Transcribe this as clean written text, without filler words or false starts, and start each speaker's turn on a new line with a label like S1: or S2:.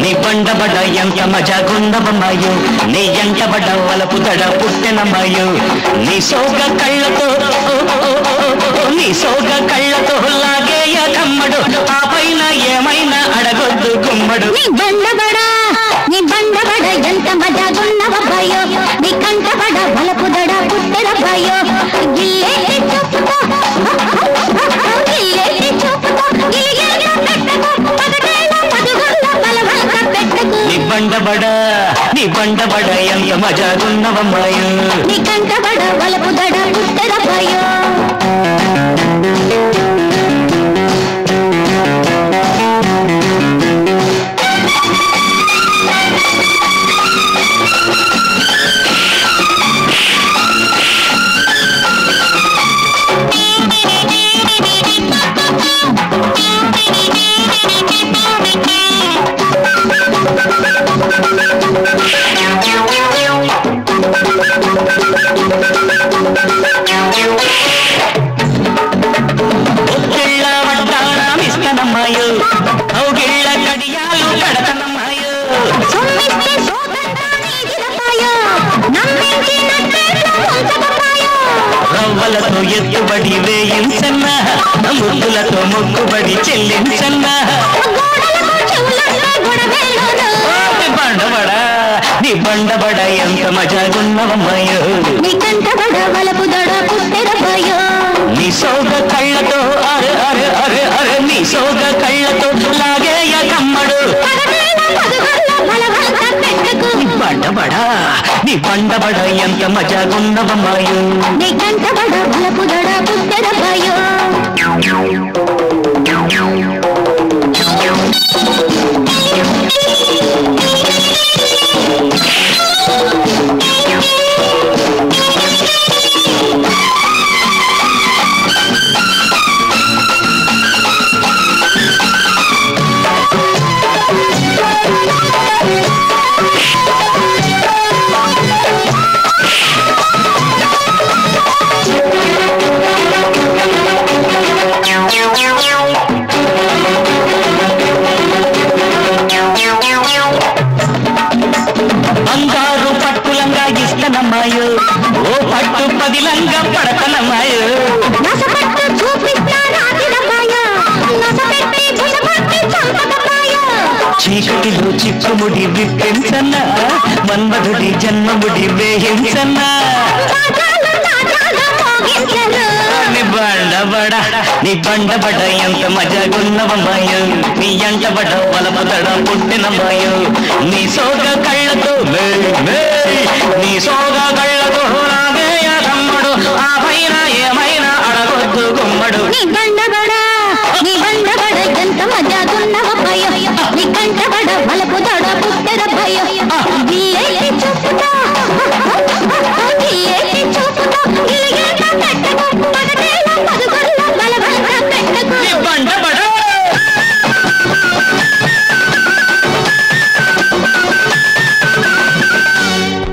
S1: నీ బండబడ ఎంత మజాగుండవమ్మాయో నీ ఎంటబడ వలపుదడ పుట్టెనమ్మాయో నీ సోగ కళ్ళతో లాగేయ కమ్మడు ఆ పైన ఏమైనా అడగొద్దు గుమ్మడు
S2: నీ బండబడ ఎంత మజాగుండవమ్మాయో నీ కంటబడ వలపుదడ పుట్టెనమ్మాయో గిల్లేసి చూపుతో
S1: నీ బండబడ ఎంత మజాగున్నవమ్మాయో
S2: నీ కంటబడ వలపుదడ పుట్టెనమ్మాయో ఔగిళ్ళ కడియాలు కడతనమ్మాయో రవ్వలతో ఎత్తుబడి వేయించన్నా ముద్దులతో మొక్కుబడి చెల్లించన్నా నీ బండబడ ఎంత మజాగున్నవమ్మాయో నీ కంటబడ వలపుదడ పుట్టెనమ్మాయో
S1: నీ సోగ కళ్ళతో అరే అరే అరే అరే నీ సోగ కళ్ళతో లాగేయ కమ్మడు నీ బండబడ ఎంత మజాగున్నవమ్మాయో
S2: నీ కంటబడ వలపుదడ పుట్టెనమ్మాయో బంగారు పట్టులంగా ఇస్తనమ్మాయో ఓ పట్టు పదిలంగా పడతనమ్మాయో చీకటిలో చిక్కుముడి విప్పించన్నా మన్మధుడి జన్మముడి వేయించన్నా నీ బండబడ ఎంత మజాగున్నవమ్మాయో నీ ఎంటబడ వలపుదడ పుట్టినమ్మాయో నీ సోగ కళ్ళతో నీ సోగ కళ్ళతో నాగేయ కమ్మడు ఆ పైన ఏమైనా అడగొద్దు గుమ్మడు నీ బండబడ